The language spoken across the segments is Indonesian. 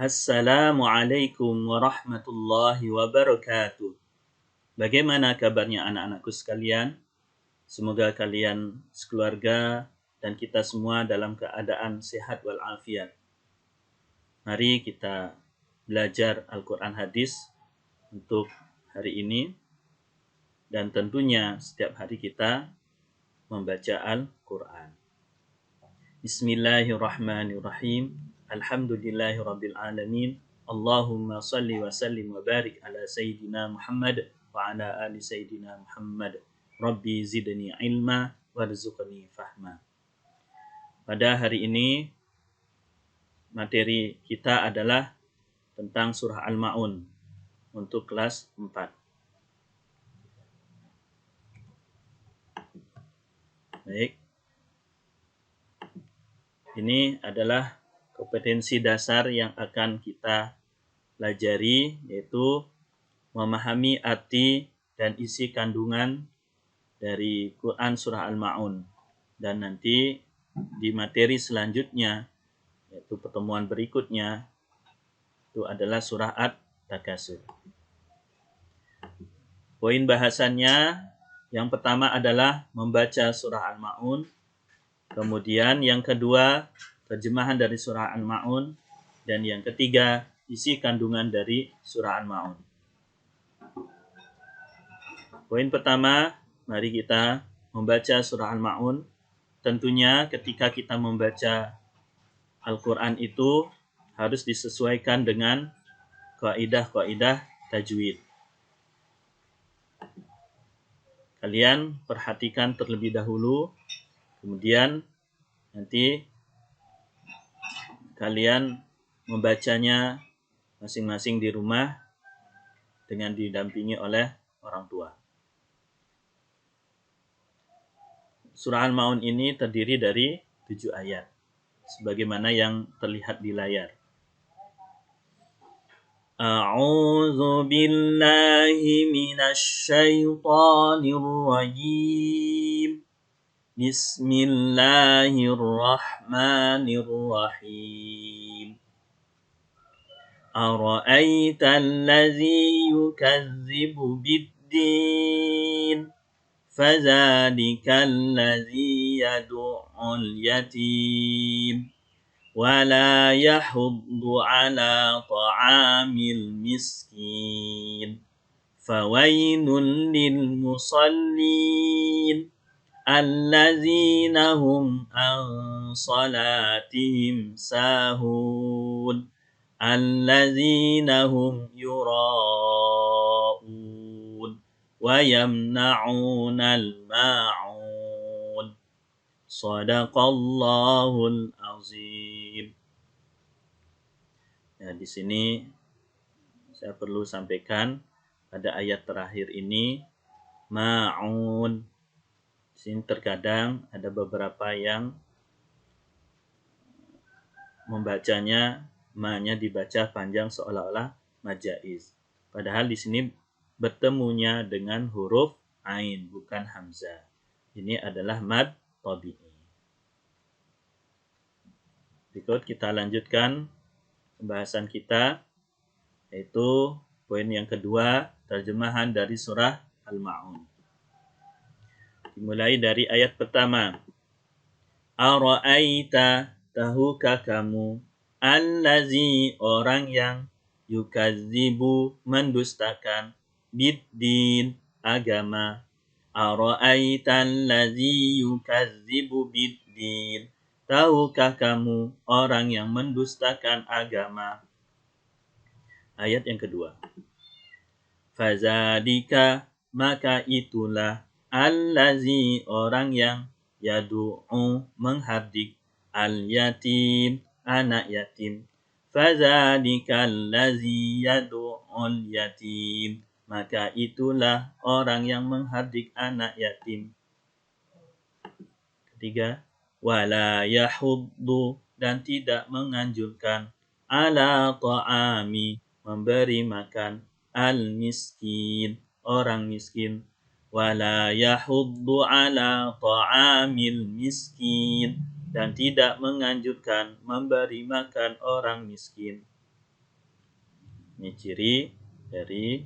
Assalamualaikum warahmatullahi wabarakatuh. Bagaimana kabarnya anak-anakku sekalian? Semoga kalian sekeluarga dan kita semua dalam keadaan sehat walafiat. Mari kita belajar Al-Quran hadis untuk hari ini. Dan tentunya setiap hari kita membaca Al-Quran. Bismillahirrahmanirrahim. Alhamdulillahirabbil alamin. Allahumma salli wa sallim wa barik ala sayyidina Muhammad wa ala ali sayyidina Muhammad. Rabbi zidni ilma warzuqni fahma. Pada hari ini materi kita adalah tentang surah Al-Ma'un untuk kelas 4. Baik. Ini adalah kompetensi dasar yang akan kita pelajari, yaitu memahami arti dan isi kandungan dari Quran Surah Al-Ma'un. Dan nanti di materi selanjutnya, yaitu pertemuan berikutnya, itu adalah Surah At-Takasur. Poin bahasannya yang pertama adalah membaca Surah Al-Ma'un. Kemudian yang kedua, terjemahan dari surah Al-Ma'un. Dan yang ketiga, isi kandungan dari surah Al-Ma'un. Poin pertama, mari kita membaca surah Al-Ma'un. Tentunya ketika kita membaca Al-Quran itu harus disesuaikan dengan kaidah-kaidah tajwid. Kalian perhatikan terlebih dahulu. Kemudian nanti kalian membacanya masing-masing di rumah dengan didampingi oleh orang tua. Surah Al-Ma'un ini terdiri dari 7 ayat, sebagaimana yang terlihat di layar. A'udzu billahi minasy syaithanir rajim. Bismillahirrahmanirrahim. Ara'aital ladzi yukazzibu bid-din fadzalika alladzi yad'ul yatim wa la yahuddu 'ala ta'amil miskin fawailul lil musallin allazina hum an salatihim sahun allazina hum yura'un wa yamna'unal ma'un. Shadaqallahul azim. Ya, di sini saya perlu sampaikan pada ayat terakhir ini ma'un. Di sini terkadang ada beberapa yang membacanya ma-nya dibaca panjang seolah-olah majaiz. Padahal di sini bertemunya dengan huruf ain bukan hamzah. Ini adalah mad tabi'i. Berikut kita lanjutkan pembahasan kita, yaitu poin yang kedua, terjemahan dari surah Al-Ma'un. Dimulai dari ayat pertama. Ara'aita, tahukah kamu, allazi, orang yang, yukadzibu, mendustakan, bid-din, agama. Ara'aita allazi yukadzibu bid-din. Tahukah kamu orang yang mendustakan agama? Ayat yang kedua. Fazadika, maka itulah, allazi, orang yang, yadu'u, menghardik, al-yatim, anak yatim. Fazadika allazi yadu'ul yatim. Maka itulah orang yang menghardik anak yatim. Ketiga, wala yahuddu, dan tidak menganjurkan, ala ta'ami, memberi makan, al-miskin, orang miskin. Wala yahuddu ala ta'amil miskin, dan tidak menganjurkan memberi makan orang miskin. Ini ciri dari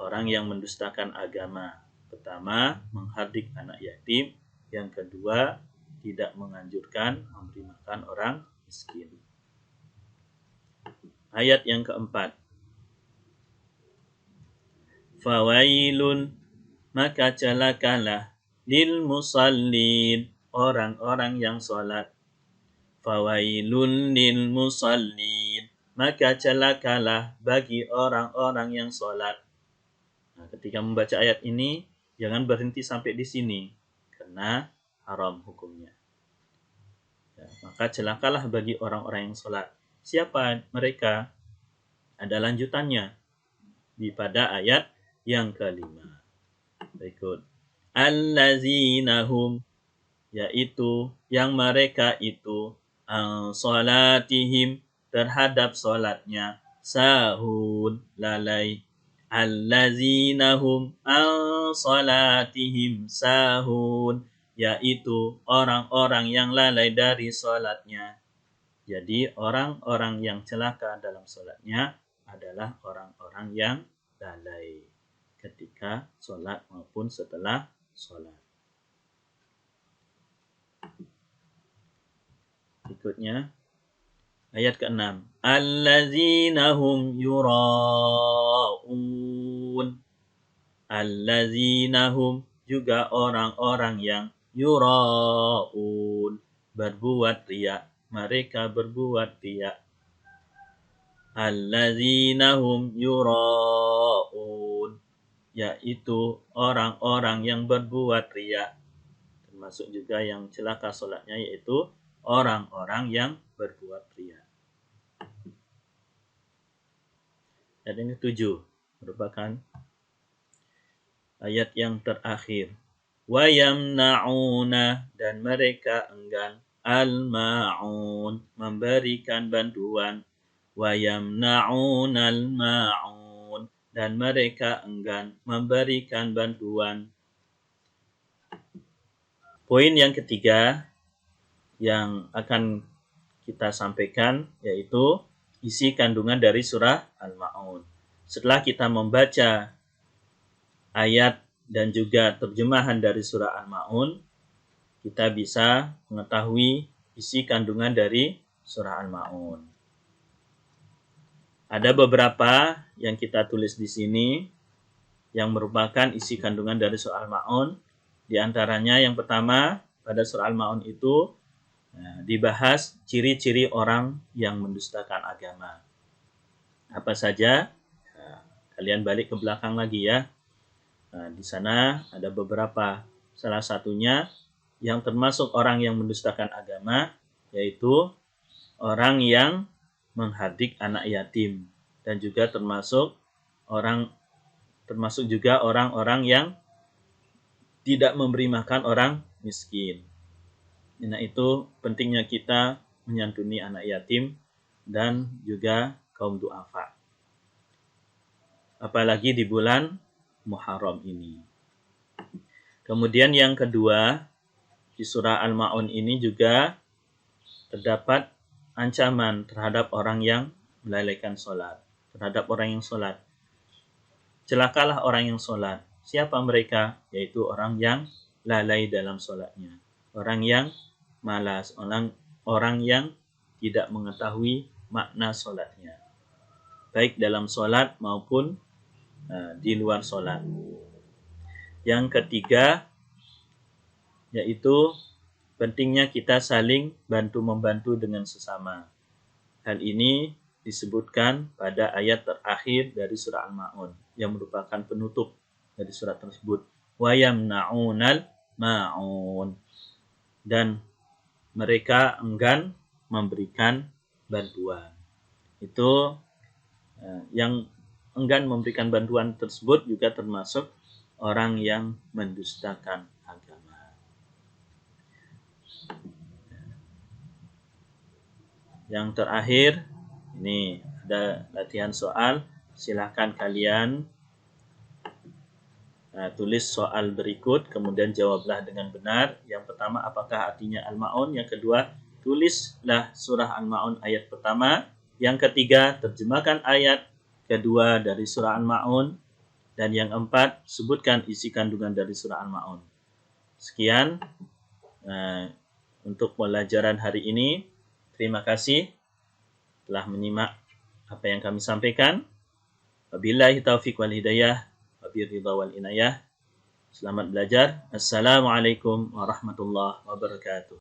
orang yang mendustakan agama. Pertama, menghardik anak yatim. Yang kedua, tidak menganjurkan memberi makan orang miskin. Ayat yang keempat. Fawailun, maka celakalah lil musallin, orang-orang yang sholat. Fawailun lil musallin, maka celakalah bagi orang-orang yang sholat. Nah, ketika membaca ayat ini, jangan berhenti sampai di sini, karena haram hukumnya. Ya, maka celakalah bagi orang-orang yang sholat. Siapa mereka? Ada lanjutannya di pada ayat yang kelima. Berikut. Allazinahum, yaitu yang mereka itu salatihim, terhadap salatnya, sahun, lalai. Allazinahum salatihim sahun, yaitu orang-orang yang lalai dari salatnya. Jadi orang-orang yang celaka dalam salatnya adalah orang-orang yang lalai ketika sholat maupun setelah sholat. Berikutnya, ayat ke-6. Allazina hum yura'un. Allazina hum, juga orang-orang yang yura'un, berbuat riya. Mereka berbuat riya. Allazina hum yura'un, yaitu orang-orang yang berbuat riya. Termasuk juga yang celaka sholatnya, yaitu orang-orang yang berbuat riya. Ayat yang ke-7 merupakan ayat yang terakhir. Wa yamna'una, dan mereka enggan, al-ma'un, memberikan bantuan. Wa yamna'una al-ma'un, dan mereka enggan memberikan bantuan. Poin yang ketiga yang akan kita sampaikan yaitu isi kandungan dari surah Al-Ma'un. Setelah kita membaca ayat dan juga terjemahan dari surah Al-Ma'un, kita bisa mengetahui isi kandungan dari surah Al-Ma'un. Ada beberapa yang kita tulis di sini yang merupakan isi kandungan dari surah Al-Ma'un. Di antaranya yang pertama, pada surah Al-Ma'un itu dibahas ciri-ciri orang yang mendustakan agama. Apa saja? Kalian balik ke belakang lagi ya. Di sana ada beberapa. Salah satunya yang termasuk orang yang mendustakan agama, yaitu orang yang menghardik anak yatim, dan juga termasuk juga orang-orang yang tidak memberi makan orang miskin. Nah, itu pentingnya kita menyantuni anak yatim dan juga kaum du'afa. Apalagi di bulan Muharram ini. Kemudian yang kedua, di surah Al-Ma'un ini juga terdapat ancaman terhadap orang yang melalaikan sholat. Terhadap orang yang sholat. Celakalah orang yang sholat. Siapa mereka? Yaitu orang yang lalai dalam sholatnya. Orang yang malas, orang yang tidak mengetahui makna sholatnya, baik dalam sholat maupun di luar sholat. Yang ketiga, yaitu pentingnya kita saling bantu-membantu dengan sesama. Hal ini disebutkan pada ayat terakhir dari surah Al-Ma'un, yang merupakan penutup dari surat tersebut. Wa yamna'unal ma'un, dan mereka enggan memberikan bantuan. Itu yang enggan memberikan bantuan tersebut juga termasuk orang yang mendustakan agama. Yang terakhir, ini ada latihan soal. Silakan kalian tulis soal berikut, kemudian jawablah dengan benar. Yang pertama, apakah artinya Al-Ma'un? Yang kedua, tulislah surah Al-Ma'un ayat pertama. Yang ketiga, terjemahkan ayat kedua dari surah Al-Ma'un, dan yang keempat, sebutkan isi kandungan dari surah Al-Ma'un. Sekian untuk pelajaran hari ini. Terima kasih telah menyimak apa yang kami sampaikan. Wabillahi taufiq wal hidayah, wabiridha wal inayah. Selamat belajar. Assalamualaikum warahmatullahi wabarakatuh.